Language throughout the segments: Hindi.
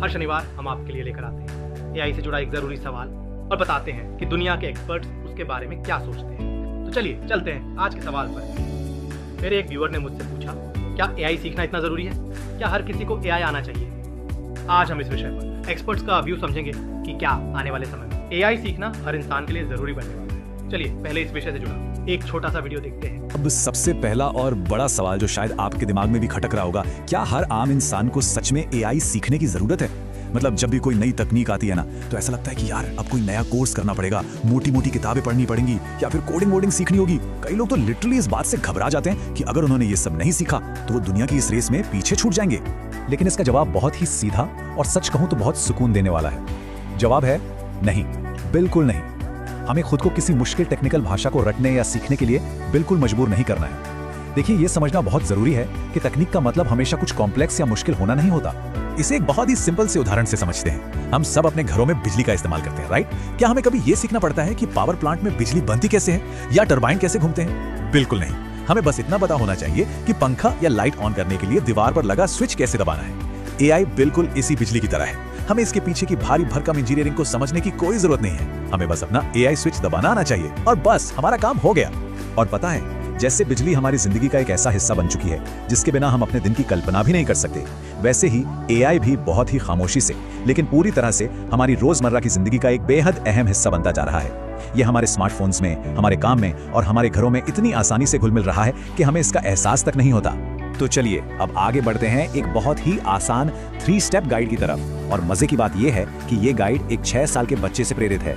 हर शनिवार हम आपके लिए लेकर आते हैं एआई से जुड़ा एक ज़रूरी सवाल और बताते हैं कि दुनिया के एक्सपर्ट्स उसके बारे में क्या सोचते हैं। तो चलिए चलते हैं आज के सवाल पर। मेरे एक व्यूअर ने मुझसे पूछा, क्या एआई सीखना इतना ज़रूरी है? क्या हर किसी को एआई आना चाहिए? आज हम इस विषय पर एक्सपर्ट्स का व्यू समझेंगे कि क्या आने वाले समय में एआई सीखना हर इंसान के लिए ज़रूरी बनने वाला है। चलिए पहले इस विषय से जुड़ा एक छोटा सा वीडियो देखते हैं। अब सबसे पहला और बड़ा सवाल जो शायद आपके दिमाग में भी खटक रहा होगा, क्या हर आम इंसान को सच में एआई सीखने की जरूरत है? मतलब जब भी कोई नई तकनीक आती है ना, तो ऐसा लगता है कि यार अब कोई नया कोर्स करना पड़ेगा, मोटी मोटी किताबें पढ़नी पड़ेंगी या फिर कोडिंग वोडिंग सीखनी होगी। कई लोग तो लिटरली इस बात से घबरा जाते हैं कि अगर उन्होंने ये सब नहीं सीखा तो वो दुनिया की इस रेस में पीछे छूट जाएंगे। लेकिन इसका जवाब बहुत ही सीधा और सच कहूं तो बहुत सुकून देने वाला है। जवाब है नहीं, बिल्कुल नहीं। हमें खुद को किसी मुश्किल टेक्निकल भाषा को रटने या सीखने के लिए बिल्कुल मजबूर नहीं करना है। देखिए, ये समझना बहुत जरूरी है कि तकनीक का मतलब हमेशा कुछ कॉम्प्लेक्स या मुश्किल होना नहीं होता। इसे एक बहुत ही सिंपल से उदाहरण से समझते हैं। हम सब अपने घरों में बिजली का इस्तेमाल करते हैं, राइट? क्या हमें कभी ये सीखना पड़ता है कि पावर प्लांट में बिजली बनती कैसे है या टरबाइन कैसे घूमते हैं? बिल्कुल नहीं। हमें बस इतना पता होना चाहिए कि पंखा या लाइट ऑन करने के लिए दीवार पर लगा स्विच कैसे दबाना है। एआई बिल्कुल इसी बिजली की तरह है। हमें इसके पीछे की भारी भरकम इंजीनियरिंग को समझने की कोई जरूरत नहीं है। हमें बस अपना एआई स्विच दबाना आना चाहिए और बस हमारा काम हो गया। और पता है, जैसे बिजली हमारी जिंदगी का एक ऐसा हिस्सा बन चुकी है जिसके बिना हम अपने दिन की कल्पना भी नहीं कर सकते, वैसे ही एआई भी बहुत ही खामोशी से लेकिन पूरी तरह से हमारी रोजमर्रा की जिंदगी का एक बेहद अहम हिस्सा बनता जा रहा है। ये हमारे स्मार्टफोन्स में, हमारे काम में और हमारे घरों में इतनी आसानी से घुल मिल रहा है कि हमें इसका एहसास तक नहीं होता। तो चलिए अब आगे बढ़ते हैं एक बहुत ही आसान 3 स्टेप गाइड की तरफ। और मजे की बात यह है कि ये गाइड एक 6 साल के बच्चे से प्रेरित है।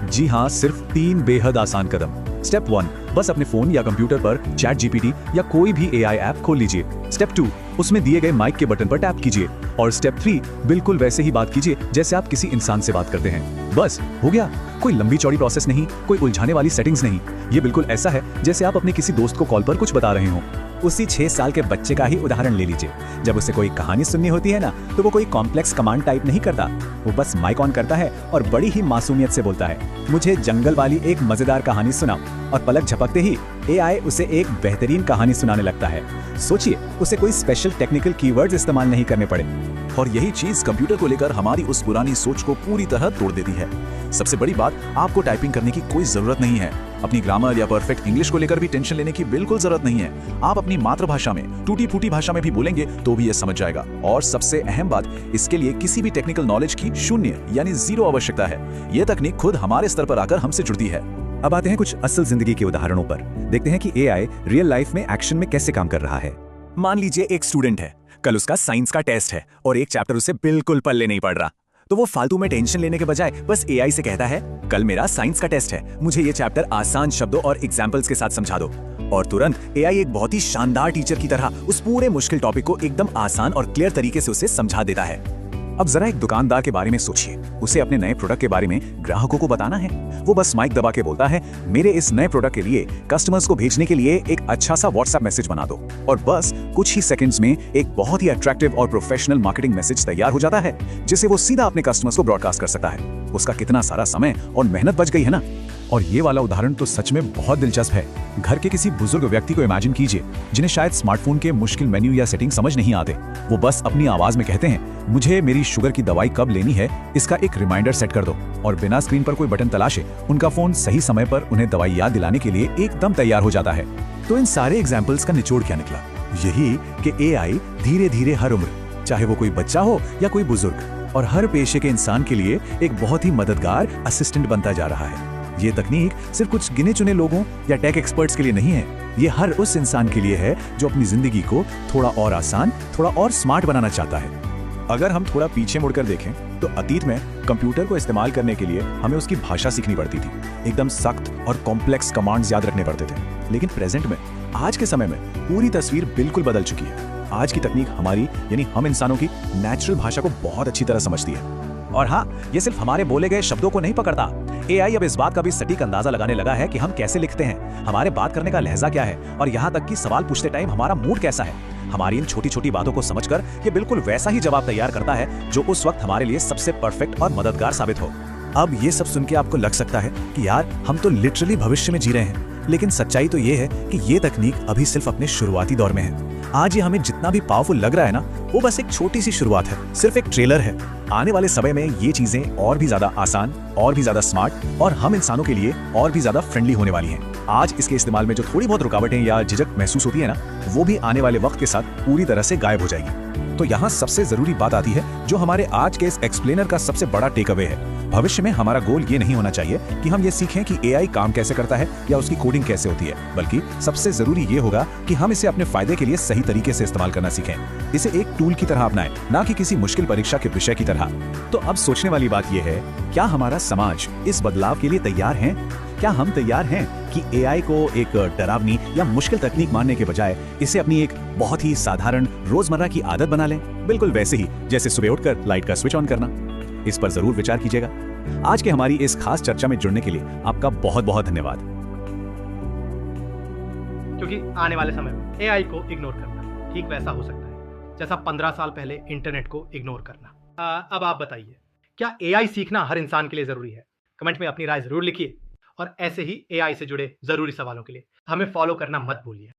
जी हाँ, सिर्फ 3 बेहद आसान कदम। स्टेप 1, बस अपने फोन या कंप्यूटर पर चैट जीपीटी या कोई भी एआई ऐप खोल लीजिए। स्टेप 2, उसमें दिए गए माइक के बटन पर टैप कीजिए। और स्टेप 3, बिल्कुल वैसे ही बात कीजिए जैसे आप किसी इंसान से बात करते हैं। बस हो गया। कोई लंबी चौड़ी प्रोसेस नहीं, कोई उलझाने वाली सेटिंग्स नहीं। ये बिल्कुल ऐसा है जैसे आप अपने किसी दोस्त को कॉल पर कुछ बता रहे हो। उसी 6 साल के बच्चे का ही उदाहरण ले लीजिए। जब उसे कोई कहानी सुननी होती है ना, तो वो कोई कॉम्प्लेक्स कमांड टाइप नहीं करता। वो बस माइक ऑन करता है और बड़ी ही मासूमियत से बोलता है, मुझे जंगल वाली एक मजेदार कहानी सुनाओ। और पलक झपकते ही एआई उसे एक बेहतरीन कहानी सुनाने लगता है। सोचिए, उसे कोई स्पेशल टेक्निकल कीवर्ड्स इस्तेमाल नहीं करने पड़े। और यही चीज कंप्यूटर को लेकर हमारी उस पुरानी सोच को पूरी तरह तोड़ देती है। सबसे बड़ी बात, आपको टाइपिंग करने की कोई जरूरत नहीं है। अपनी ग्रामर या परफेक्ट इंग्लिश को लेकर भी टेंशन लेने की बिल्कुल जरूरत नहीं है। आप अपनी मातृभाषा में, टूटी फूटी भाषा में भी बोलेंगे तो भी ये समझ जाएगा। और सबसे अहम बात, इसके लिए किसी भी टेक्निकल नॉलेज की शून्य यानी 0 आवश्यकता है। ये तकनीक खुद हमारे स्तर पर आकर हमसे जुड़ती है। अब आते हैं कुछ असल जिंदगी के उदाहरणों पर। देखते हैं कि एआई रियल लाइफ में एक्शन में कैसे काम कर रहा है। मान लीजिए एक स्टूडेंट है, कल उसका साइंस का टेस्ट है और एक चैप्टर उसे बिल्कुल पल्ले नहीं पड़ रहा। तो वो फालतू में टेंशन लेने के बजाय बस एआई से कहता है, कल मेरा साइंस का टेस्ट है, मुझे ये चैप्टर आसान शब्दों और एग्जाम्पल्स के साथ समझा दो। और तुरंत एआई एक बहुत ही शानदार टीचर की तरह उस पूरे मुश्किल टॉपिक को एकदम आसान और क्लियर तरीके से उसे समझा देता है। अब जरा एक दुकानदार के बारे में सोचिए। उसे अपने नए प्रोडक्ट के बारे में ग्राहकों को बताना है। वो बस माइक दबा के बोलता है, मेरे इस नए प्रोडक्ट के लिए कस्टमर्स को भेजने के लिए एक अच्छा सा व्हाट्सएप मैसेज बना दो। और बस कुछ ही सेकंड्स में एक बहुत ही अट्रैक्टिव और प्रोफेशनल मार्केटिंग मैसेज तैयार हो जाता है, जिसे वो सीधा अपने कस्टमर्स को ब्रॉडकास्ट कर सकता है। उसका कितना सारा समय और मेहनत बच गई है ना। और ये वाला उदाहरण तो सच में बहुत दिलचस्प है। घर के किसी बुजुर्ग व्यक्ति को इमेजिन कीजिए, जिन्हें शायद स्मार्टफोन के मुश्किल मेन्यू या सेटिंग समझ नहीं आते। वो बस अपनी आवाज में कहते हैं, मुझे मेरी शुगर की दवाई कब लेनी है, इसका एक रिमाइंडर सेट कर दो। और बिना स्क्रीन पर कोई बटन तलाशे उनका फोन सही समय पर उन्हें दवाई याद दिलाने के लिए एकदम तैयार हो जाता है। तो इन सारे एग्जाम्पल्स का निचोड़ क्या निकला? यही कि एआई धीरे धीरे हर उम्र, चाहे वो कोई बच्चा हो या कोई बुजुर्ग, और हर पेशे के इंसान के लिए एक बहुत ही मददगार असिस्टेंट बनता जा रहा है। ये तकनीक सिर्फ कुछ गिने चुने लोगों या टेक एक्सपर्ट्स के लिए नहीं है। ये हर उस इंसान के लिए है जो अपनी जिंदगी को थोड़ा और आसान, थोड़ा और स्मार्ट बनाना चाहता है। अगर हम थोड़ा पीछे मुड़कर देखें तो अतीत में कंप्यूटर को इस्तेमाल करने के लिए हमें उसकी भाषा सीखनी पड़ती थी। एकदम सख्त और कॉम्प्लेक्स कमांड्स याद रखने पड़ते थे। लेकिन प्रेजेंट में, आज के समय में पूरी तस्वीर बिल्कुल बदल चुकी है। आज की तकनीक हमारी यानी हम इंसानों की नेचुरल भाषा को बहुत अच्छी तरह समझती है। और हाँ, ये सिर्फ हमारे बोले गए शब्दों को नहीं पकड़ता। एआई अब इस बात का भी सटीक अंदाजा लगाने लगा है कि हम कैसे लिखते हैं, हमारे बात करने का लहजा क्या है, और यहाँ तक कि सवाल पूछते टाइम हमारा मूड कैसा है। हमारी इन छोटी छोटी बातों को समझकर ये बिल्कुल वैसा ही जवाब तैयार करता है जो उस वक्त हमारे लिए सबसे परफेक्ट और मददगार साबित हो। अब ये सब सुन के आपको लग सकता है कि यार हम तो लिटरली भविष्य में जी रहे हैं, लेकिन सच्चाई तो ये है कि ये तकनीक अभी सिर्फ अपने शुरुआती दौर में है। आज ये हमें जितना भी पावरफुल लग रहा है ना, वो बस एक छोटी सी शुरुआत है, सिर्फ एक ट्रेलर है। आने वाले समय में ये चीजें और भी ज्यादा आसान, और भी ज्यादा स्मार्ट और हम इंसानों के लिए और भी ज्यादा फ्रेंडली होने वाली हैं। आज इसके इस्तेमाल में जो थोड़ी बहुत रुकावटें या झिझक महसूस होती है ना, वो भी आने वाले वक्त के साथ पूरी तरह से गायब हो जाएगी। तो यहाँ सबसे जरूरी बात आती है, जो हमारे आज के इस एक्सप्लेनर का सबसे बड़ा टेक अवे है। भविष्य में हमारा गोल ये नहीं होना चाहिए कि हम ये सीखें कि एआई काम कैसे करता है या उसकी कोडिंग कैसे होती है, बल्कि सबसे जरूरी ये होगा कि हम इसे अपने फायदे के लिए सही तरीके से इस्तेमाल करना सीखें। इसे एक टूल की तरह अपनाएं, ना कि किसी मुश्किल परीक्षा के विषय की तरह। तो अब सोचने वाली बात यह है, क्या हमारा समाज इस बदलाव के लिए तैयार है? क्या हम तैयार हैं कि एआई को एक डरावनी या मुश्किल तकनीक मानने के बजाय इसे अपनी एक बहुत ही साधारण रोजमर्रा की आदत बना लें, बिल्कुल वैसे ही जैसे सुबह उठकर लाइट का स्विच ऑन करना? इस पर जरूर विचार कीजिएगा। आज के हमारी इस खास चर्चा में जुड़ने के लिए आपका बहुत बहुत धन्यवाद। क्योंकि आने वाले समय में एआई को इग्नोर करना ठीक वैसा हो सकता है जैसा 15 साल पहले इंटरनेट को इग्नोर करना। अब आप बताइए, क्या एआई सीखना हर इंसान के लिए जरूरी है? कमेंट में अपनी राय जरूर लिखिए और ऐसे ही एआई से जुड़े जरूरी सवालों के लिए हमें फॉलो करना मत भूलिए।